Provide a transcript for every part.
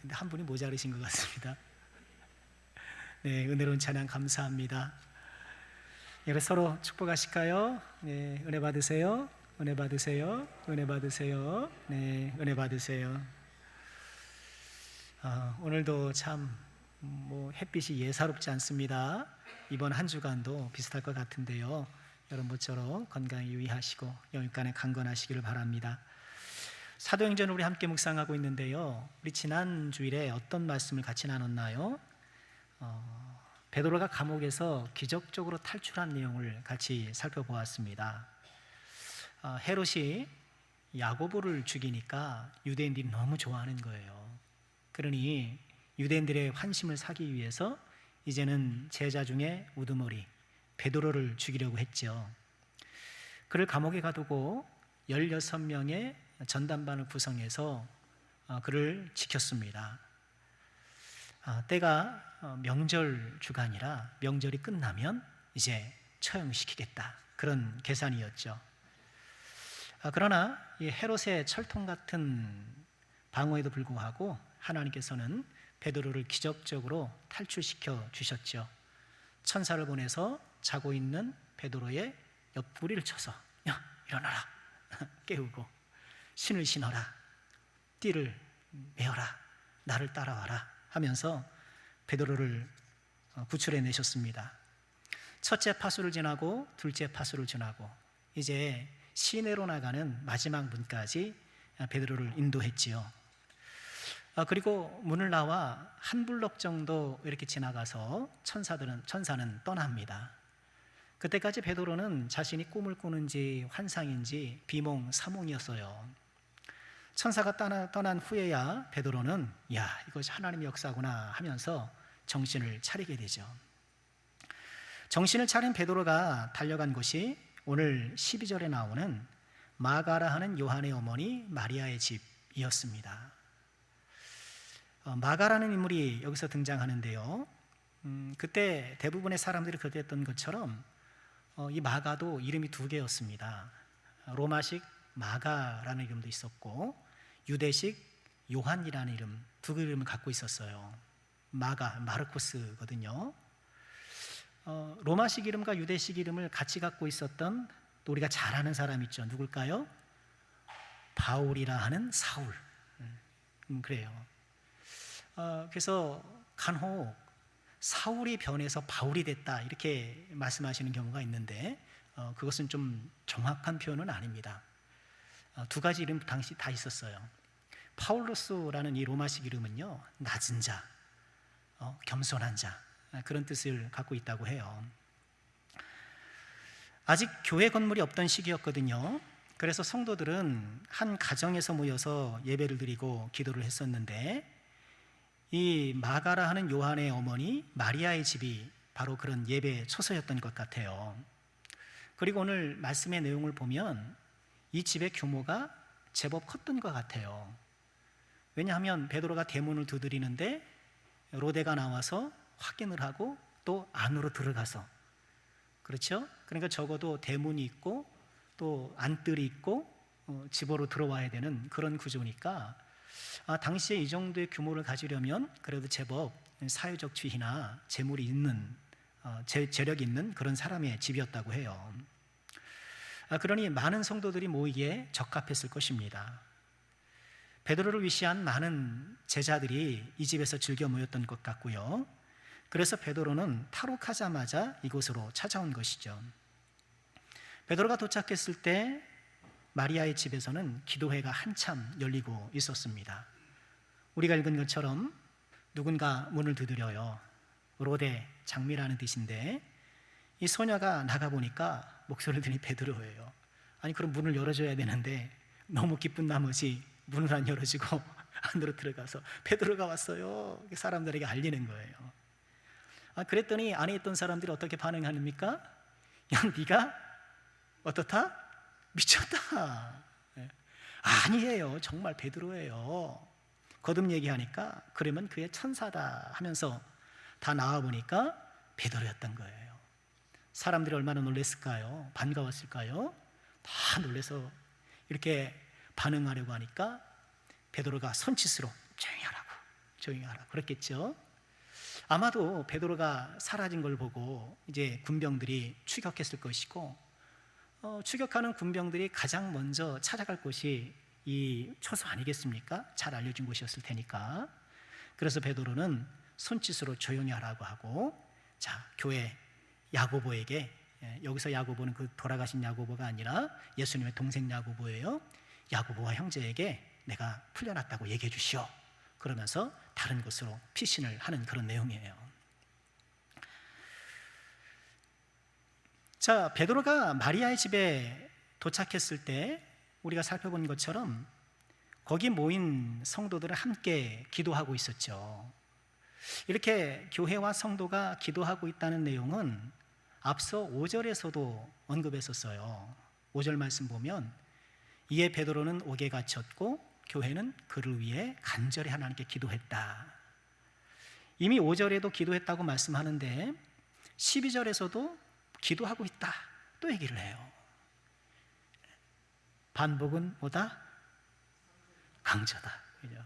근데 한 분이 모자르신 것 같습니다. 네, 은혜로운 찬양 감사합니다. 여러분 서로 축복하실까요? 네, 은혜 받으세요. 은혜 받으세요. 은혜 받으세요. 네, 은혜 받으세요. 오늘도 참 햇빛이 예사롭지 않습니다. 이번 한 주간도 비슷할 것 같은데요. 여러분 모쪼록 건강에 유의하시고 영육간에 강건하시기를 바랍니다. 사도행전을 우리 함께 묵상하고 있는데요. 우리 지난 주일에 어떤 말씀을 같이 나눴나요? 베드로가 감옥에서 기적적으로 탈출한 내용을 같이 살펴보았습니다. 헤롯이 야고보를 죽이니까 유대인들이 너무 좋아하는 거예요. 그러니 유대인들의 환심을 사기 위해서 이제는 제자 중에 우두머리 베드로를 죽이려고 했죠. 그를 감옥에 가두고 16명의 전담반을 구성해서 그를 지켰습니다. 때가 명절 주간이라 명절이 끝나면 이제 처형시키겠다, 그런 계산이었죠. 그러나 이 헤롯의 철통 같은 방어에도 불구하고 하나님께서는 베드로를 기적적으로 탈출시켜 주셨죠. 천사를 보내서 자고 있는 베드로의 옆구리를 쳐서 야, 일어나라 깨우고, 신을 신어라, 띠를 메어라, 나를 따라와라 하면서 베드로를 구출해 내셨습니다. 첫째 파수를 지나고 둘째 파수를 지나고 이제 시내로 나가는 마지막 문까지 베드로를 인도했지요. 그리고 문을 나와 한 블록 정도 이렇게 지나가서 천사는 떠납니다. 그때까지 베드로는 자신이 꿈을 꾸는지 환상인지 비몽 사몽이었어요. 천사가 떠난 후에야 베드로는 야, 이것이 하나님의 역사구나 하면서 정신을 차리게 되죠. 정신을 차린 베드로가 달려간 곳이 오늘 12절에 나오는 마가라 하는 요한의 어머니 마리아의 집이었습니다. 마가라는 인물이 여기서 등장하는데요. 그때 대부분의 사람들이 그랬던 것처럼 이 마가도 이름이 두 개였습니다. 로마식 마가라는 이름도 있었고 유대식 요한이라는 이름, 두 이름을 갖고 있었어요. 마가, 마르코스거든요. 로마식 이름과 유대식 이름을 같이 갖고 있었던 또 우리가 잘 아는 사람 있죠. 누굴까요? 바울이라 하는 사울. 그래요. 그래서 간혹 사울이 변해서 바울이 됐다 이렇게 말씀하시는 경우가 있는데 그것은 좀 정확한 표현은 아닙니다. 두 가지 이름 당시 다 있었어요. 파울로스라는 이 로마식 이름은요, 낮은 자, 겸손한 자, 그런 뜻을 갖고 있다고 해요. 아직 교회 건물이 없던 시기였거든요. 그래서 성도들은 한 가정에서 모여서 예배를 드리고 기도를 했었는데 이 마가라 하는 요한의 어머니 마리아의 집이 바로 그런 예배 초소였던 것 같아요. 그리고 오늘 말씀의 내용을 보면 이 집의 규모가 제법 컸던 것 같아요. 왜냐하면 베드로가 대문을 두드리는데 로데가 나와서 확인을 하고 또 안으로 들어가서, 그렇죠? 그러니까 적어도 대문이 있고 또 안뜰이 있고 집으로 들어와야 되는 그런 구조니까 당시에 이 정도의 규모를 가지려면 그래도 제법 사회적 지위나 재물이 있는, 재력이 있는 그런 사람의 집이었다고 해요. 그러니 많은 성도들이 모이기에 적합했을 것입니다. 베드로를 위시한 많은 제자들이 이 집에서 즐겨 모였던 것 같고요. 그래서 베드로는 탈옥하자마자 이곳으로 찾아온 것이죠. 베드로가 도착했을 때 마리아의 집에서는 기도회가 한참 열리고 있었습니다. 우리가 읽은 것처럼 누군가 문을 두드려요. 로데, 장미라는 뜻인데 이 소녀가 나가보니까 목소리를 들으니 베드로예요. 아니 그럼 문을 열어줘야 되는데 너무 기쁜 나머지 문을 안 열어주고 안으로 들어가서 베드로가 왔어요, 사람들에게 알리는 거예요. 그랬더니 안에 있던 사람들이 어떻게 반응합니까? 야, 네가 어떻다? 미쳤다. 아니에요, 정말 베드로예요. 거듭 얘기하니까 그러면 그의 천사다 하면서 다 나와보니까 베드로였던 거예요. 사람들이 얼마나 놀랐을까요? 반가웠을까요? 다 놀라서 이렇게 반응하려고 하니까 베드로가 손짓으로 조용히 조용히 하라 그랬겠죠. 아마도 베드로가 사라진 걸 보고 이제 군병들이 추격했을 것이고, 추격하는 군병들이 가장 먼저 찾아갈 곳이 이 초소 아니겠습니까? 잘 알려진 곳이었을 테니까. 그래서 베드로는 손짓으로 조용히 하라고 하고, 자, 교회 야고보에게, 여기서 야고보는 그 돌아가신 야고보가 아니라 예수님의 동생 야고보예요. 야고보와 형제에게 내가 풀려났다고 얘기해 주시오. 그러면서 다른 곳으로 피신을 하는 그런 내용이에요. 자, 베드로가 마리아의 집에 도착했을 때 우리가 살펴본 것처럼 거기 모인 성도들은 함께 기도하고 있었죠. 이렇게 교회와 성도가 기도하고 있다는 내용은 앞서 5절에서도 언급했었어요. 5절 말씀 보면 이에 베드로는 옥에 갇혔고 교회는 그를 위해 간절히 하나님께 기도했다. 이미 5절에도 기도했다고 말씀하는데 12절에서도 기도하고 있다 또 얘기를 해요. 반복은 뭐다? 강조다. 그죠?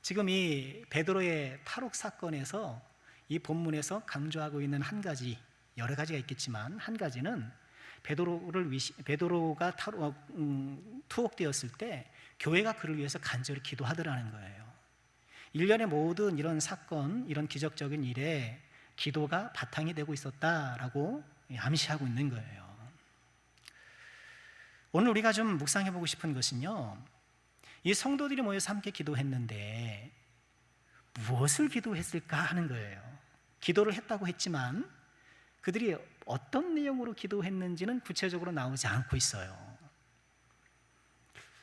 지금 이 베드로의 탈옥 사건에서 이 본문에서 강조하고 있는 한 가지, 여러 가지가 있겠지만 한 가지는 베드로가 투옥되었을 때 교회가 그를 위해서 간절히 기도하더라는 거예요. 일련의 모든 이런 사건, 이런 기적적인 일에 기도가 바탕이 되고 있었다라고 암시하고 있는 거예요. 오늘 우리가 좀 묵상해 보고 싶은 것은요, 이 성도들이 모여서 함께 기도했는데 무엇을 기도했을까 하는 거예요. 기도를 했다고 했지만 그들이 어떤 내용으로 기도했는지는 구체적으로 나오지 않고 있어요.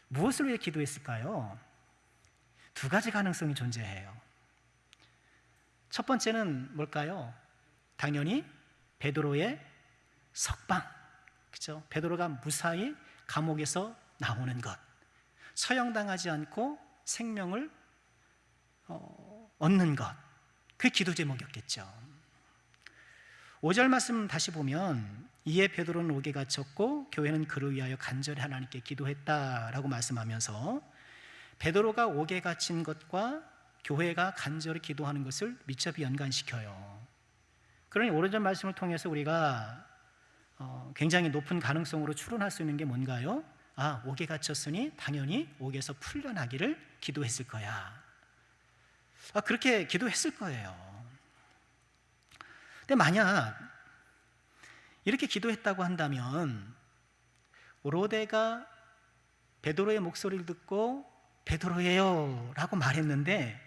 무엇을 위해 기도했을까요? 두 가지 가능성이 존재해요. 첫 번째는 뭘까요? 당연히 베드로의 석방, 그렇죠? 베드로가 무사히 감옥에서 나오는 것, 처형당하지 않고 생명을 얻는 것, 그게 기도 제목이었겠죠. 5절 말씀 다시 보면 이에 베드로는 옥에 갇혔고 교회는 그를 위하여 간절히 하나님께 기도했다라고 말씀하면서 베드로가 옥에 갇힌 것과 교회가 간절히 기도하는 것을 밀접히 연관시켜요. 그러니 오래전 말씀을 통해서 우리가 굉장히 높은 가능성으로 추론할 수 있는 게 뭔가요? 아, 옥에 갇혔으니 당연히 옥에서 풀려나기를 기도했을 거야. 그렇게 기도했을 거예요. 근데 만약 이렇게 기도했다고 한다면 오로데가 베드로의 목소리를 듣고 베드로예요 라고 말했는데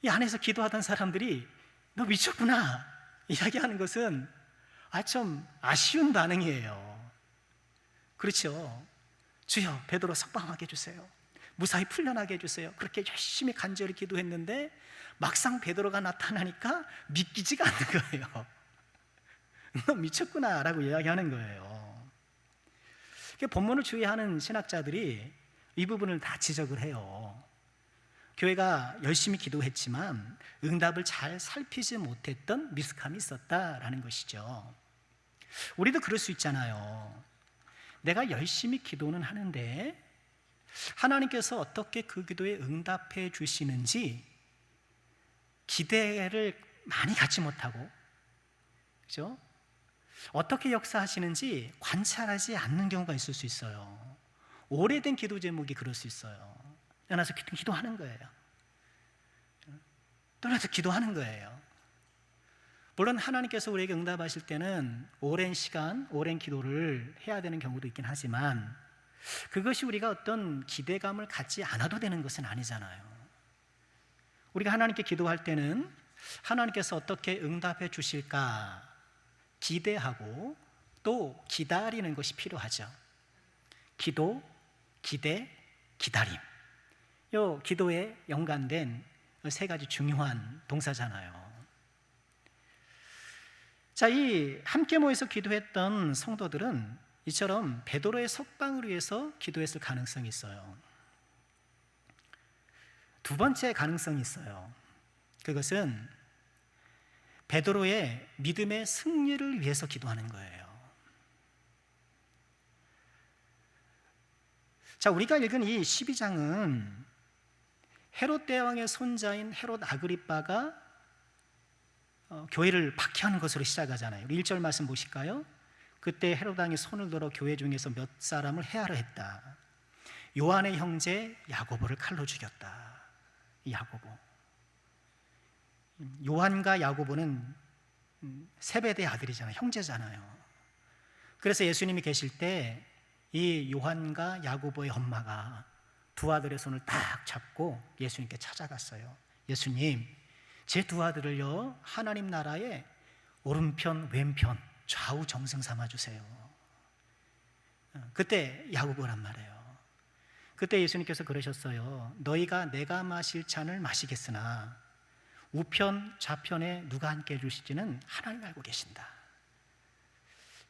이 안에서 기도하던 사람들이 너 미쳤구나 이야기하는 것은 좀 아쉬운 반응이에요. 그렇죠? 주여 베드로 석방하게 해주세요. 무사히 풀려나게 해주세요. 그렇게 열심히 간절히 기도했는데 막상 베드로가 나타나니까 믿기지가 않는 거예요. 너 미쳤구나 라고 이야기하는 거예요. 본문을 주의하는 신학자들이 이 부분을 다 지적을 해요. 교회가 열심히 기도했지만 응답을 잘 살피지 못했던 미숙함이 있었다라는 것이죠. 우리도 그럴 수 있잖아요. 내가 열심히 기도는 하는데 하나님께서 어떻게 그 기도에 응답해 주시는지 기대를 많이 갖지 못하고, 그죠? 어떻게 역사하시는지 관찰하지 않는 경우가 있을 수 있어요. 오래된 기도 제목이 그럴 수 있어요. 떠나서 기도하는 거예요. 떠나서 기도하는 거예요. 물론 하나님께서 우리에게 응답하실 때는 오랜 시간, 오랜 기도를 해야 되는 경우도 있긴 하지만 그것이 우리가 어떤 기대감을 갖지 않아도 되는 것은 아니잖아요. 우리가 하나님께 기도할 때는 하나님께서 어떻게 응답해 주실까 기대하고 또 기다리는 것이 필요하죠. 기도, 기대, 기다림. 요 기도에 연관된 세 가지 중요한 동사잖아요. 자, 이 함께 모여서 기도했던 성도들은 이처럼 베드로의 석방을 위해서 기도했을 가능성이 있어요. 두 번째 가능성이 있어요. 그것은 베드로의 믿음의 승리를 위해서 기도하는 거예요. 자, 우리가 읽은 이 12장은 헤롯 대왕의 손자인 헤롯 아그리빠가 교회를 박해하는 것으로 시작하잖아요. 우리 1절 말씀 보실까요? 그때 헤롯 왕이 손을 들어 교회 중에서 몇 사람을 해하려 했다. 요한의 형제 야고보를 칼로 죽였다. 야고보. 요한과 야고보는 세베대 아들이잖아요. 형제잖아요. 그래서 예수님이 계실 때 이 요한과 야고보의 엄마가 두 아들의 손을 딱 잡고 예수님께 찾아갔어요. 예수님, 제 두 아들을요 하나님 나라의 오른편 왼편 좌우 정승 삼아주세요. 그때 야고보란 말이에요. 그때 예수님께서 그러셨어요. 너희가 내가 마실 잔을 마시겠으나 우편 좌편에 누가 함께 해주실지는 하나님 알고 계신다.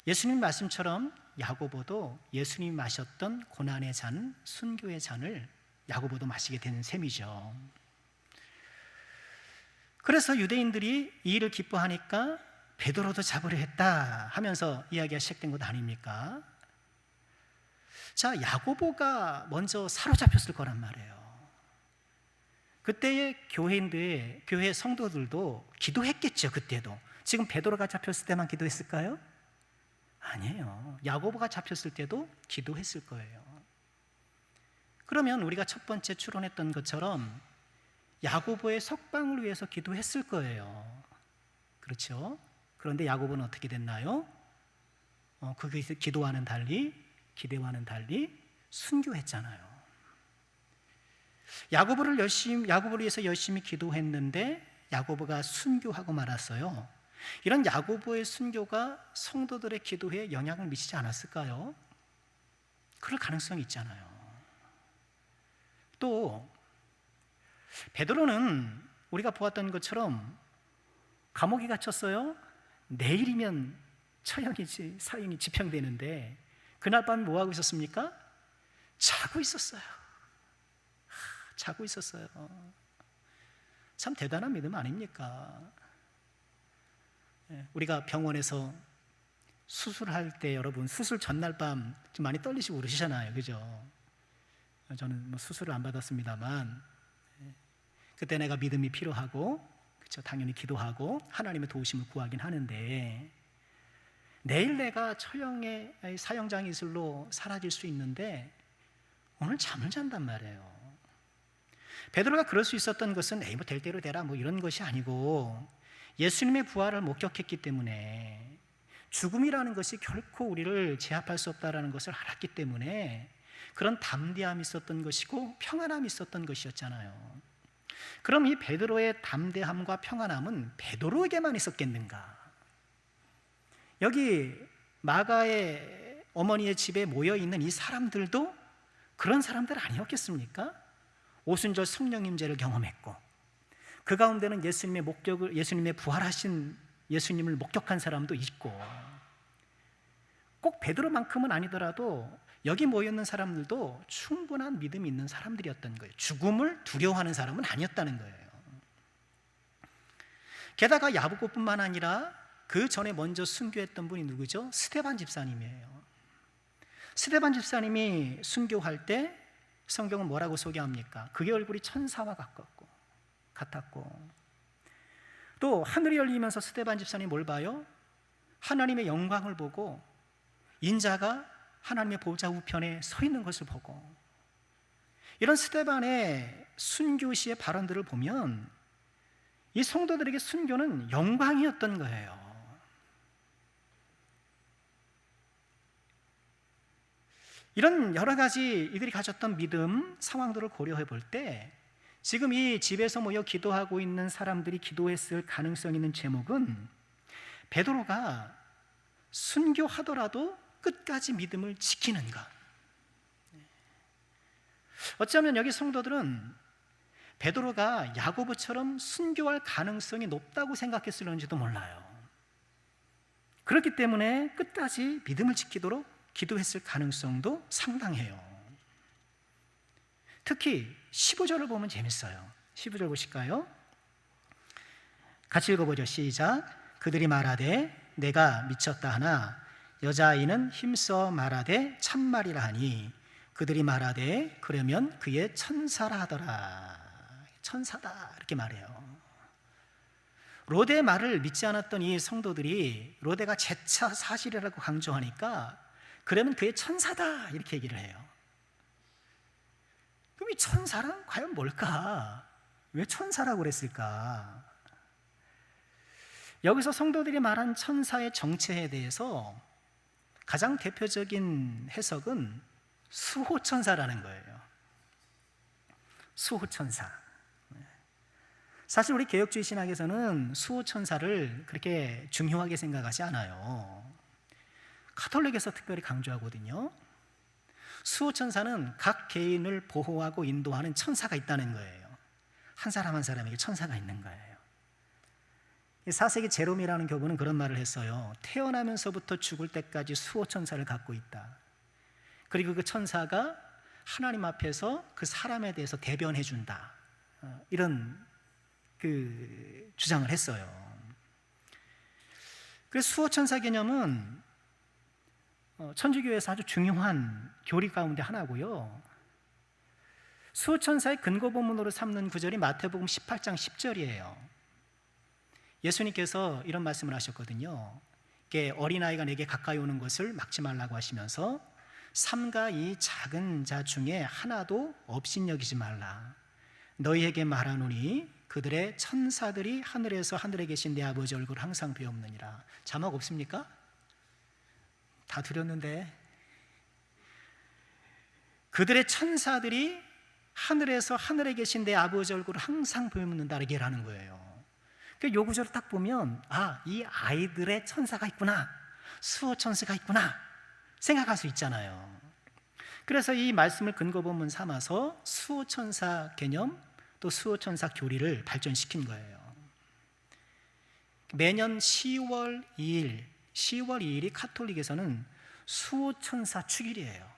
예수님 말씀처럼 야고보도 예수님이 마셨던 고난의 잔, 순교의 잔을 야고보도 마시게 되는 셈이죠. 그래서 유대인들이 이 일을 기뻐하니까 베드로도 잡으려 했다 하면서 이야기가 시작된 것 아닙니까? 자, 야고보가 먼저 사로잡혔을 거란 말이에요. 그때의 교회인들, 교회 성도들도 기도했겠죠. 그때도. 지금 베드로가 잡혔을 때만 기도했을까요? 아니에요. 야고보가 잡혔을 때도 기도했을 거예요. 그러면 우리가 첫 번째 추론했던 것처럼 야고보의 석방을 위해서 기도했을 거예요. 그렇죠? 그런데 야고보는 어떻게 됐나요? 그 기도와는 달리, 기대와는 달리 순교했잖아요. 야고보를 위해서 열심히 기도했는데 야고보가 순교하고 말았어요. 이런 야고보의 순교가 성도들의 기도에 영향을 미치지 않았을까요? 그럴 가능성이 있잖아요. 또 베드로는 우리가 보았던 것처럼 감옥에 갇혔어요. 내일이면 처형이지 사형이 집행되는데 그날 밤 뭐 하고 있었습니까? 자고 있었어요. 자고 있었어요. 참 대단한 믿음 아닙니까? 우리가 병원에서 수술할 때 여러분 수술 전날 밤 좀 많이 떨리시고 그러시잖아요. 그죠? 저는 뭐 수술을 안 받았습니다만 그때 내가 믿음이 필요하고 그렇죠? 당연히 기도하고 하나님의 도우심을 구하긴 하는데 내일 내가 처형의 사형장 이슬로 사라질 수 있는데 오늘 잠을 잔단 말이에요. 베드로가 그럴 수 있었던 것은 뭐 될 대로 되라 뭐 이런 것이 아니고 예수님의 부활을 목격했기 때문에 죽음이라는 것이 결코 우리를 제압할 수 없다는 것을 알았기 때문에 그런 담대함이 있었던 것이고 평안함이 있었던 것이었잖아요. 그럼 이 베드로의 담대함과 평안함은 베드로에게만 있었겠는가? 여기 마가의 어머니의 집에 모여있는 이 사람들도 그런 사람들 아니었겠습니까? 오순절 성령 임재를 경험했고 그 가운데는 예수님의 부활하신 예수님을 목격한 사람도 있고 꼭 베드로만큼은 아니더라도 여기 모여있는 사람들도 충분한 믿음이 있는 사람들이었던 거예요. 죽음을 두려워하는 사람은 아니었다는 거예요. 게다가 야고보뿐만 아니라 그 전에 먼저 순교했던 분이 누구죠? 스데반 집사님이에요. 스데반 집사님이 순교할 때 성경은 뭐라고 소개합니까? 그의 얼굴이 천사와 같았고 또 하늘이 열리면서 스데반 집사님이 뭘 봐요? 하나님의 영광을 보고 인자가 하나님의 보좌 우편에 서 있는 것을 보고 이런 스데반의 순교 시의 발언들을 보면 이 성도들에게 순교는 영광이었던 거예요. 이런 여러 가지 이들이 가졌던 믿음, 상황들을 고려해 볼 때 지금 이 집에서 모여 기도하고 있는 사람들이 기도했을 가능성 있는 제목은 베드로가 순교하더라도 끝까지 믿음을 지키는 것. 어쩌면 여기 성도들은 베드로가 야고보처럼 순교할 가능성이 높다고 생각했을는지도 몰라요. 그렇기 때문에 끝까지 믿음을 지키도록 기도했을 가능성도 상당해요. 특히 15절을 보면 재밌어요. 15절 보실까요? 같이 읽어보죠. 시작. 그들이 말하되 내가 미쳤다 하나 여자아이는 힘써 말하되 참말이라 하니 그들이 말하되 그러면 그의 천사라 하더라. 천사다 이렇게 말해요. 로데의 말을 믿지 않았던 이 성도들이 로데가 재차 사실이라고 강조하니까 그러면 그의 천사다 이렇게 얘기를 해요. 그럼 이 천사란 과연 뭘까? 왜 천사라고 그랬을까? 여기서 성도들이 말한 천사의 정체에 대해서 가장 대표적인 해석은 수호천사라는 거예요. 수호천사. 사실 우리 개혁주의 신학에서는 수호천사를 그렇게 중요하게 생각하지 않아요. 가톨릭에서 특별히 강조하거든요. 수호천사는 각 개인을 보호하고 인도하는 천사가 있다는 거예요. 한 사람 한 사람에게 천사가 있는 거예요. 4세기 제롬이라는 교부는 그런 말을 했어요. 태어나면서부터 죽을 때까지 수호천사를 갖고 있다. 그리고 그 천사가 하나님 앞에서 그 사람에 대해서 대변해 준다. 이런 그 주장을 했어요. 그래서 수호천사 개념은 천주교에서 아주 중요한 교리 가운데 하나고요. 수호천사의 근거 본문으로 삼는 구절이 마태복음 18장 10절이에요. 예수님께서 이런 말씀을 하셨거든요. 어린아이가 내게 가까이 오는 것을 막지 말라고 하시면서 삼가 이 작은 자 중에 하나도 업신여기지 말라. 너희에게 말하노니 그들의 천사들이 하늘에서 하늘에 계신 내 아버지 얼굴을 항상 배옵느니라. 자막 없습니까? 다 드렸는데. 그들의 천사들이 하늘에서 하늘에 계신 내 아버지 얼굴을 항상 배움는다 이렇게 하는 거예요. 요 구절을 딱 보면 이 아이들의 천사가 있구나, 수호천사가 있구나 생각할 수 있잖아요. 그래서 이 말씀을 근거 본문 삼아서 수호천사 개념 또 수호천사 교리를 발전시킨 거예요. 매년 10월 2일이 가톨릭에서는 수호천사 축일이에요.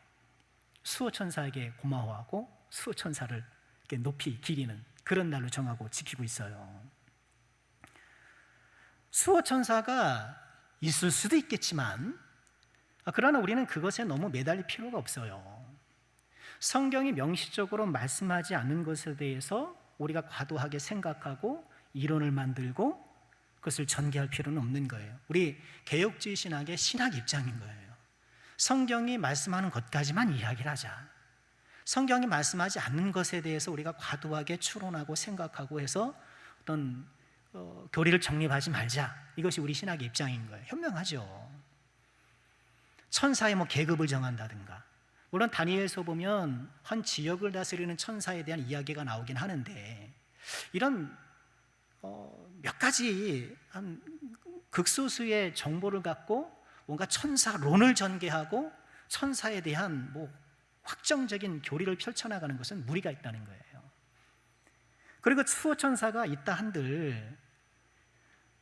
수호천사에게 고마워하고 수호천사를 이렇게 높이 기리는 그런 날로 정하고 지키고 있어요. 수호천사가 있을 수도 있겠지만 그러나 우리는 그것에 너무 매달릴 필요가 없어요. 성경이 명시적으로 말씀하지 않는 것에 대해서 우리가 과도하게 생각하고 이론을 만들고 그것을 전개할 필요는 없는 거예요. 우리 개혁주의 신학의 신학 입장인 거예요. 성경이 말씀하는 것까지만 이야기를 하자. 성경이 말씀하지 않는 것에 대해서 우리가 과도하게 추론하고 생각하고 해서 어떤 교리를 정립하지 말자. 이것이 우리 신학의 입장인 거예요. 현명하죠. 천사의 계급을 정한다든가, 물론 다니엘서 보면 한 지역을 다스리는 천사에 대한 이야기가 나오긴 하는데 이런 몇 가지 한 극소수의 정보를 갖고 뭔가 천사론을 전개하고 천사에 대한 확정적인 교리를 펼쳐나가는 것은 무리가 있다는 거예요. 그리고 수호천사가 있다 한들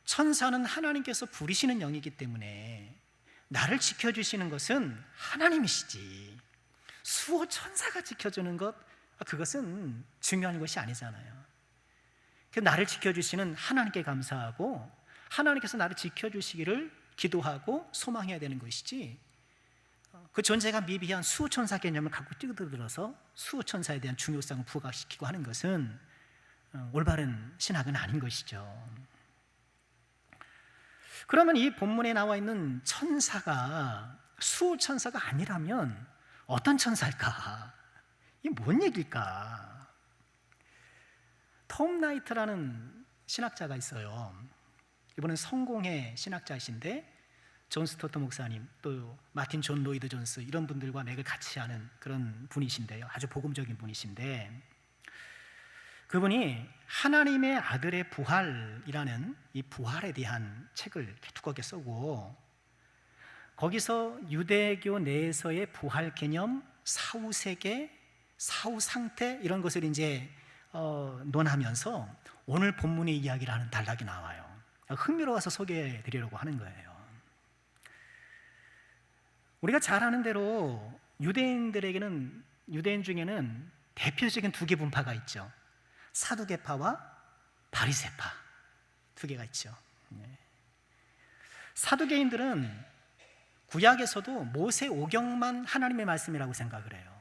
천사는 하나님께서 부리시는 영이기 때문에 나를 지켜주시는 것은 하나님이시지 수호천사가 지켜주는 것 그것은 중요한 것이 아니잖아요. 나를 지켜주시는 하나님께 감사하고 하나님께서 나를 지켜주시기를 기도하고 소망해야 되는 것이지 그 존재가 미비한 수호천사 개념을 갖고 뛰어들어서 수호천사에 대한 중요성을 부각시키고 하는 것은 올바른 신학은 아닌 것이죠. 그러면 이 본문에 나와 있는 천사가 수호천사가 아니라면 어떤 천사일까? 이게 뭔 얘기일까? 톰 나이트라는 신학자가 있어요. 이번엔 성공의 신학자이신데 존 스토트 목사님 또 마틴 존 로이드 존스 이런 분들과 맥을 같이 하는 그런 분이신데요. 아주 복음적인 분이신데 그분이 하나님의 아들의 부활이라는 이 부활에 대한 책을 두껍게 쓰고 거기서 유대교 내에서의 부활 개념, 사후세계, 사후상태 이런 것을 이제 논하면서 오늘 본문의 이야기를 하는 단락이 나와요. 흥미로워서 소개해 드리려고 하는 거예요. 우리가 잘 아는 대로 유대인 중에는 대표적인 두 개 분파가 있죠. 사두개파와 바리새파 두 개가 있죠. 사두개인들은 구약에서도 모세 오경만 하나님의 말씀이라고 생각을 해요.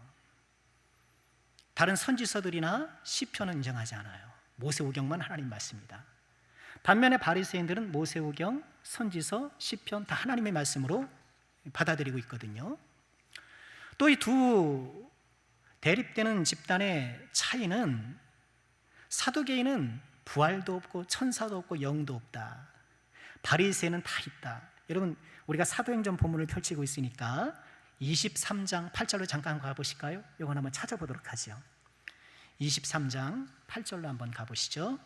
다른 선지서들이나 시편은 인정하지 않아요. 모세오경만 하나님 말씀입니다. 반면에 바리새인들은 모세오경, 선지서, 시편 다 하나님의 말씀으로 받아들이고 있거든요. 또 이 두 대립되는 집단의 차이는, 사두개인은 부활도 없고 천사도 없고 영도 없다. 바리새인은 다 있다. 여러분, 우리가 사도행전 본문을 펼치고 있으니까 23장 8절로 잠깐 가보실까요? 이건 한번 찾아보도록 하죠. 23장 8절로 한번 가보시죠.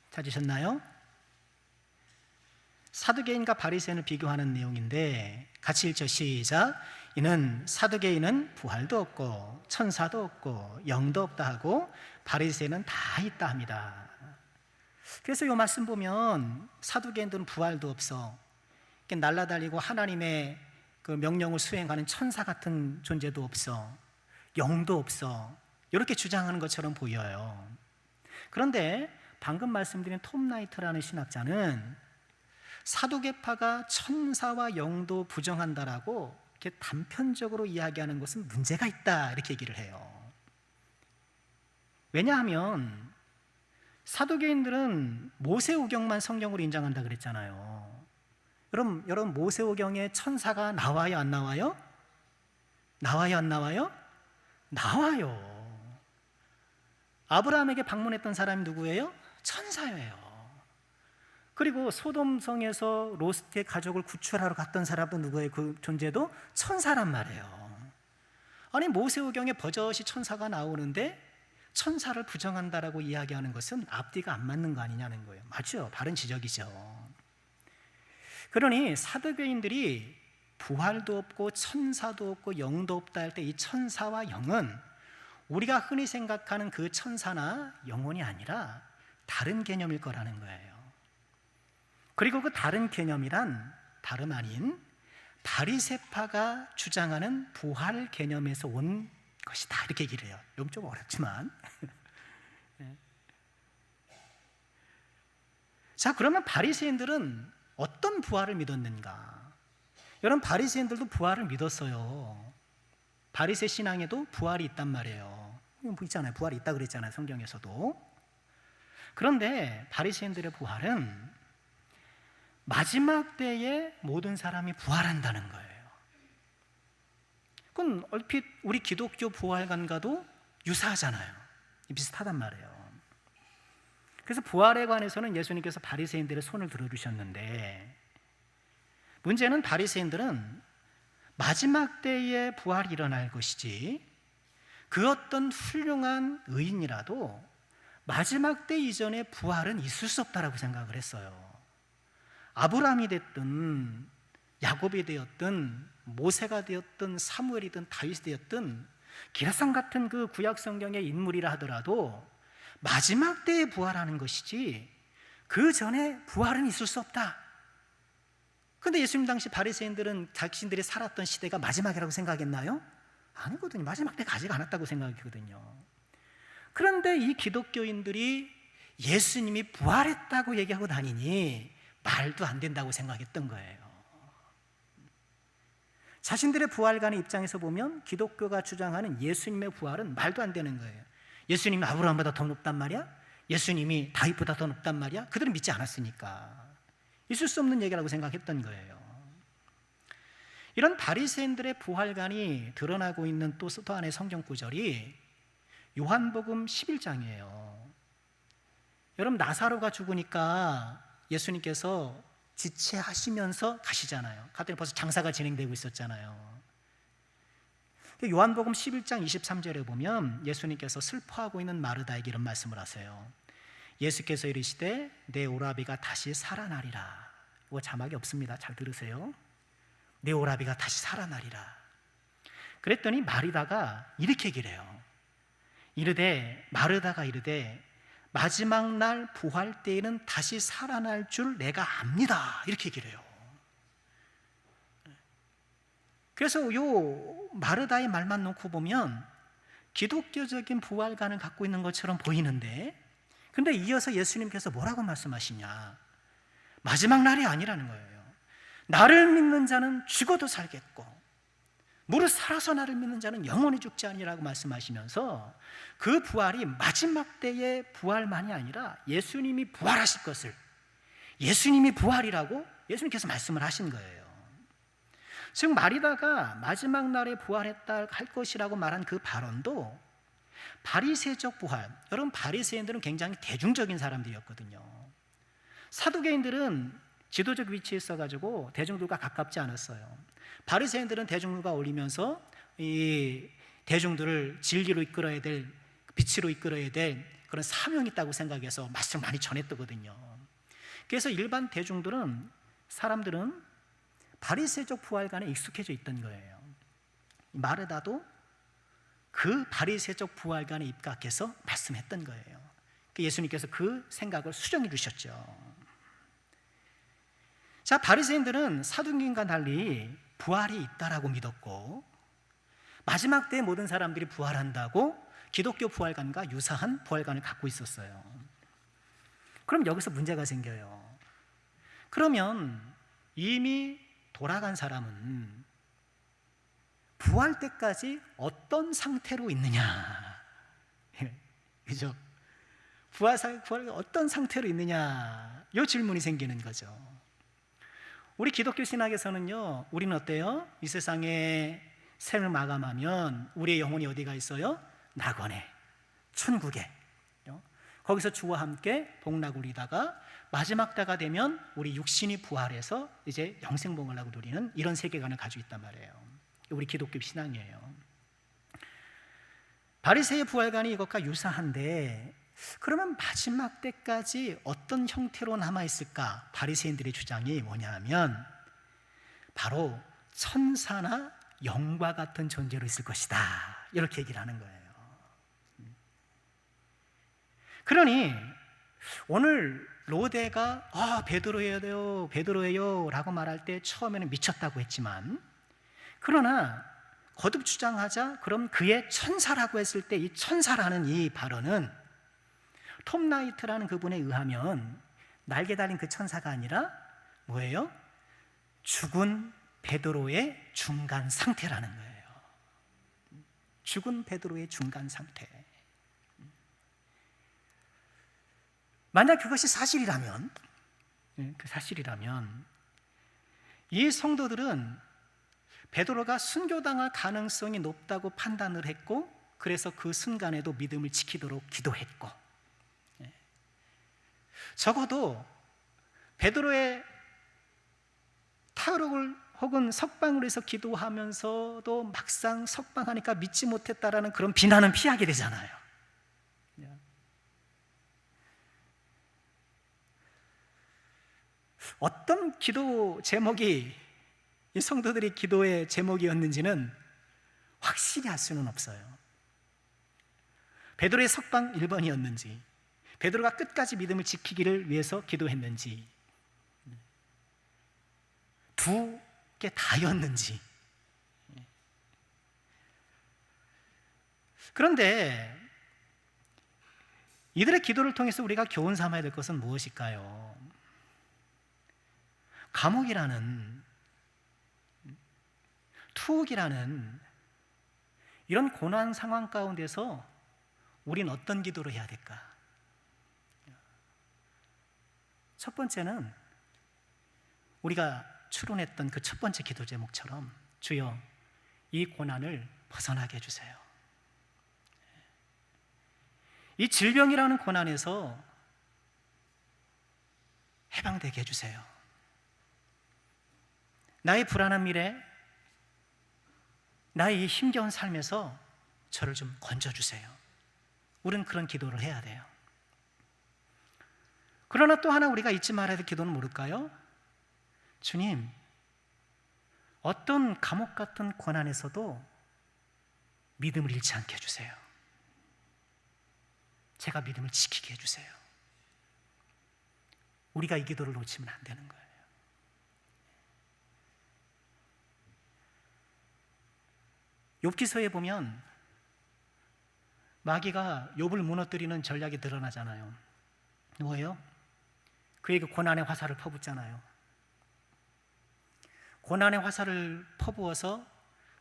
찾으셨나요? 사두개인과 바리새인을 비교하는 내용인데 같이 읽죠. 시작. 이는 사두개인은 부활도 없고 천사도 없고 영도 없다 하고 바리새인은 다 있다 합니다. 그래서 이 말씀 보면 사두개인들은 부활도 없어, 날아다니고 하나님의 그 명령을 수행하는 천사 같은 존재도 없어, 영도 없어, 이렇게 주장하는 것처럼 보여요. 그런데 방금 말씀드린 톰 나이트라는 신학자는 사두개파가 천사와 영도 부정한다라고 이렇게 단편적으로 이야기하는 것은 문제가 있다, 이렇게 얘기를 해요. 왜냐하면 사두개인들은 모세오경만 성경으로 인정한다 그랬잖아요. 여러분 모세오경에 천사가 나와요, 안 나와요? 나와요, 안 나와요? 나와요. 아브라함에게 방문했던 사람이 누구예요? 천사예요. 그리고 소돔성에서 롯의 가족을 구출하러 갔던 사람도 누구예요? 그 존재도 천사란 말이에요. 아니, 모세오경에 버젓이 천사가 나오는데 천사를 부정한다라고 이야기하는 것은 앞뒤가 안 맞는 거 아니냐는 거예요. 맞죠? 바른 지적이죠. 그러니 사두개인들이 부활도 없고 천사도 없고 영도 없다 할 때 이 천사와 영은 우리가 흔히 생각하는 그 천사나 영혼이 아니라 다른 개념일 거라는 거예요. 그리고 그 다른 개념이란 다름 아닌 바리새파가 주장하는 부활 개념에서 온 것이다, 이렇게 얘기를 해요. 이건 좀 어렵지만. 자, 그러면 바리새인들은 어떤 부활을 믿었는가? 여러분, 바리새인들도 부활을 믿었어요. 바리새 신앙에도 부활이 있단 말이에요. 뭐 있잖아요. 부활이 있다 그랬잖아요, 성경에서도. 그런데 바리새인들의 부활은 마지막 때에 모든 사람이 부활한다는 거예요. 그건 얼핏 우리 기독교 부활관과도 유사하잖아요. 비슷하단 말이에요. 그래서 부활에 관해서는 예수님께서 바리새인들의 손을 들어주셨는데, 문제는 바리새인들은 마지막 때에 부활이 일어날 것이지 그 어떤 훌륭한 의인이라도 마지막 때 이전에 부활은 있을 수 없다라고 생각을 했어요. 아브라함이 됐든 야곱이 되었든 모세가 되었든 사무엘이든 다윗이 되었든 기라상 같은 그 구약 성경의 인물이라 하더라도 마지막 때에 부활하는 것이지 그 전에 부활은 있을 수 없다. 그런데 예수님 당시 바리새인들은 자신들이 살았던 시대가 마지막이라고 생각했나요? 아니거든요. 마지막 때가 아직 안 왔다고 생각했거든요. 그런데 이 기독교인들이 예수님이 부활했다고 얘기하고 다니니 말도 안 된다고 생각했던 거예요. 자신들의 부활관의 입장에서 보면 기독교가 주장하는 예수님의 부활은 말도 안 되는 거예요. 예수님이 아브라함보다 더 높단 말이야? 예수님이 다윗보다 더 높단 말이야? 그들은 믿지 않았으니까 있을 수 없는 얘기라고 생각했던 거예요. 이런 바리새인들의 부활관이 드러나고 있는 또 하나의 성경 구절이 요한복음 11장이에요. 여러분, 나사로가 죽으니까 예수님께서 지체하시면서 가시잖아요. 갔더니 벌써 장사가 진행되고 있었잖아요. 요한복음 11장 23절에 보면 예수님께서 슬퍼하고 있는 마르다에게 이런 말씀을 하세요. 예수께서 이르시되 내 오라비가 다시 살아나리라. 이거 자막이 없습니다. 잘 들으세요. 내 오라비가 다시 살아나리라. 그랬더니 마르다가 이렇게 얘기를 해요. 마르다가 이르되 마지막 날 부활 때에는 다시 살아날 줄 내가 압니다. 이렇게 얘기를 해요. 그래서 요 마르다의 말만 놓고 보면 기독교적인 부활관을 갖고 있는 것처럼 보이는데, 근데 이어서 예수님께서 뭐라고 말씀하시냐? 마지막 날이 아니라는 거예요. 나를 믿는 자는 죽어도 살겠고 무릇 살아서 나를 믿는 자는 영원히 죽지 아니라고 말씀하시면서 그 부활이 마지막 때의 부활만이 아니라 예수님이 부활하실 것을, 예수님이 부활이라고 예수님께서 말씀을 하신 거예요. 즉 마리다가 마지막 날에 부활했다 할 것이라고 말한 그 발언도 바리새적 부활, 여러분 바리새인들은 굉장히 대중적인 사람들이었거든요. 사두개인들은 지도적 위치에 있어가지고 대중들과 가깝지 않았어요. 바리새인들은 대중들과 어울리면서 이 대중들을 진리로 이끌어야 될, 빛으로 이끌어야 될 그런 사명이 있다고 생각해서 말씀을 많이 전했거든요. 그래서 일반 대중들은, 사람들은 바리새적 부활관에 익숙해져 있던 거예요. 마르다도 그 바리새적 부활관에 입각해서 말씀했던 거예요. 예수님께서 그 생각을 수정해 주셨죠. 자, 바리새인들은 사두개인과 달리 부활이 있다라고 믿었고 마지막 때 모든 사람들이 부활한다고 기독교 부활관과 유사한 부활관을 갖고 있었어요. 그럼 여기서 문제가 생겨요. 그러면 이미 돌아간 사람은 부활 때까지 어떤 상태로 있느냐? 그죠? 부활 어떤 상태로 있느냐? 이 질문이 생기는 거죠. 우리 기독교 신학에서는요, 우리는 어때요? 이 세상에 생을 마감하면 우리의 영혼이 어디가 있어요? 낙원에, 천국에, 거기서 주와 함께 복락울리다가 마지막 때가 되면 우리 육신이 부활해서 이제 영생복락을 누리는 이런 세계관을 가지고 있단 말이에요. 우리 기독교 신앙이에요. 바리새의 부활관이 이것과 유사한데 그러면 마지막 때까지 어떤 형태로 남아있을까? 바리새인들의 주장이 뭐냐 하면 바로 천사나 영과 같은 존재로 있을 것이다, 이렇게 얘기를 하는 거예요. 그러니 오늘 로데가 베드로예요, 베드로예요 라고 말할 때 처음에는 미쳤다고 했지만, 그러나 거듭 주장하자 그럼 그의 천사라고 했을 때 이 천사라는 이 발언은 톰 나이트라는 그분에 의하면 날개 달린 그 천사가 아니라 뭐예요? 죽은 베드로의 중간 상태라는 거예요. 죽은 베드로의 중간 상태. 만약 그것이 사실이라면, 이 성도들은 베드로가 순교당할 가능성이 높다고 판단을 했고, 그래서 그 순간에도 믿음을 지키도록 기도했고, 적어도 베드로의 탈옥을 혹은 석방을 해서 기도하면서도 막상 석방하니까 믿지 못했다라는 그런 비난은 피하게 되잖아요. 어떤 기도 제목이 이 성도들의 기도의 제목이었는지는 확실히 알 수는 없어요. 베드로의 석방 1번이었는지, 베드로가 끝까지 믿음을 지키기를 위해서 기도했는지, 두 개 다였는지. 그런데 이들의 기도를 통해서 우리가 교훈 삼아야 될 것은 무엇일까요? 감옥이라는, 투옥이라는 이런 고난 상황 가운데서 우린 어떤 기도를 해야 될까? 첫 번째는 우리가 추론했던 그 첫 번째 기도 제목처럼 주여 이 고난을 벗어나게 해주세요. 이 질병이라는 고난에서 해방되게 해주세요. 나의 불안한 미래, 나의 이 힘겨운 삶에서 저를 좀 건져주세요. 우리는 그런 기도를 해야 돼요. 그러나 또 하나 우리가 잊지 말아야 될 기도는 뭘까요? 주님, 어떤 감옥 같은 고난에서도 믿음을 잃지 않게 해주세요. 제가 믿음을 지키게 해주세요. 우리가 이 기도를 놓치면 안 되는 거예요. 욥기서에 보면 마귀가 욥을 무너뜨리는 전략이 드러나잖아요. 뭐예요? 그에게 고난의 화살을 퍼붓잖아요. 고난의 화살을 퍼부어서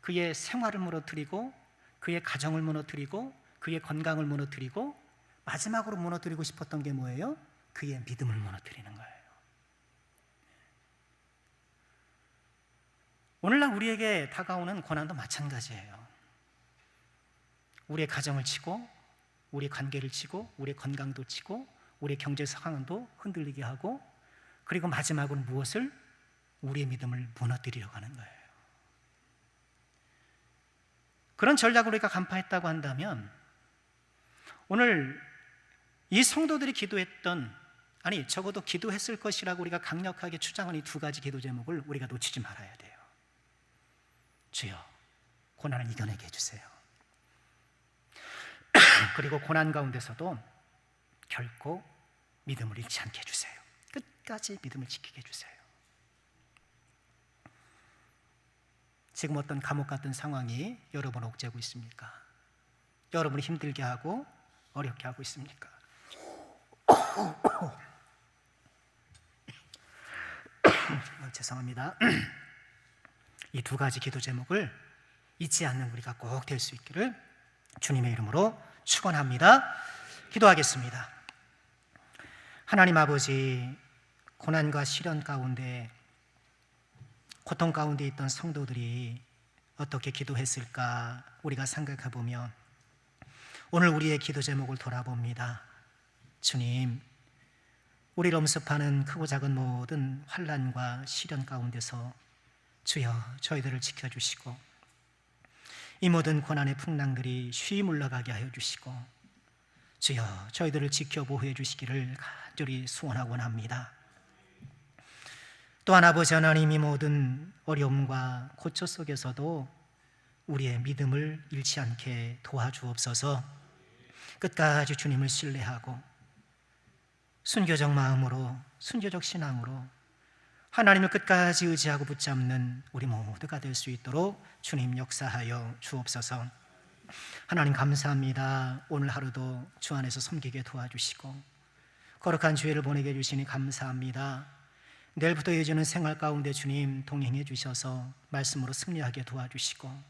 그의 생활을 무너뜨리고 그의 가정을 무너뜨리고 그의 건강을 무너뜨리고 마지막으로 무너뜨리고 싶었던 게 뭐예요? 그의 믿음을 무너뜨리는 거예요. 오늘날 우리에게 다가오는 고난도 마찬가지예요. 우리의 가정을 치고 우리의 관계를 치고 우리의 건강도 치고 우리의 경제 상황도 흔들리게 하고 그리고 마지막으로 무엇을? 우리의 믿음을 무너뜨리려고 하는 거예요. 그런 전략을 우리가 간파했다고 한다면 오늘 이 성도들이 기도했던, 아니 적어도 기도했을 것이라고 우리가 강력하게 추정하는 이 두 가지 기도 제목을 우리가 놓치지 말아야 돼요. 주여, 고난을 이겨내게 해주세요. 그리고 고난 가운데서도 결코 믿음을 잃지 않게 해주세요. 끝까지 믿음을 지키게 해주세요. 지금 어떤 감옥 같은 상황이 여러분을 옥죄고 있습니까? 여러분을 힘들게 하고 어렵게 하고 있습니까? 죄송합니다. 이 두 가지 기도 제목을 잊지 않는 우리가 꼭 될 수 있기를 주님의 이름으로 축원합니다. 기도하겠습니다. 하나님 아버지, 고난과 시련 가운데, 고통 가운데 있던 성도들이 어떻게 기도했을까 우리가 생각해 보면 오늘 우리의 기도 제목을 돌아봅니다. 주님, 우리를 엄습하는 크고 작은 모든 환난과 시련 가운데서 주여 저희들을 지켜주시고 이 모든 고난의 풍랑들이 쉬이 물러가게 하여 주시고 주여 저희들을 지켜 보호해 주시기를 간절히 소원하곤 합니다. 또한 아버지 하나님, 이 모든 어려움과 고초 속에서도 우리의 믿음을 잃지 않게 도와주옵소서. 끝까지 주님을 신뢰하고 순교적 마음으로, 순교적 신앙으로 하나님을 끝까지 의지하고 붙잡는 우리 모두가 될 수 있도록 주님 역사하여 주옵소서. 하나님 감사합니다. 오늘 하루도 주 안에서 섬기게 도와주시고 거룩한 주일을 보내게 해주시니 감사합니다. 내일부터 이어지는 생활 가운데 주님 동행해 주셔서 말씀으로 승리하게 도와주시고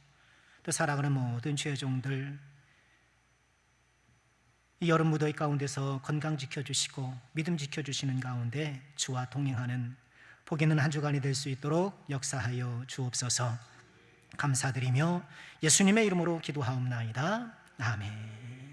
또 살아가는 모든 주의 종들 이 여름 무더위 가운데서 건강 지켜주시고 믿음 지켜주시는 가운데 주와 동행하는 복 있는 한 주간이 될 수 있도록 역사하여 주옵소서. 감사드리며 예수님의 이름으로 기도하옵나이다. 아멘.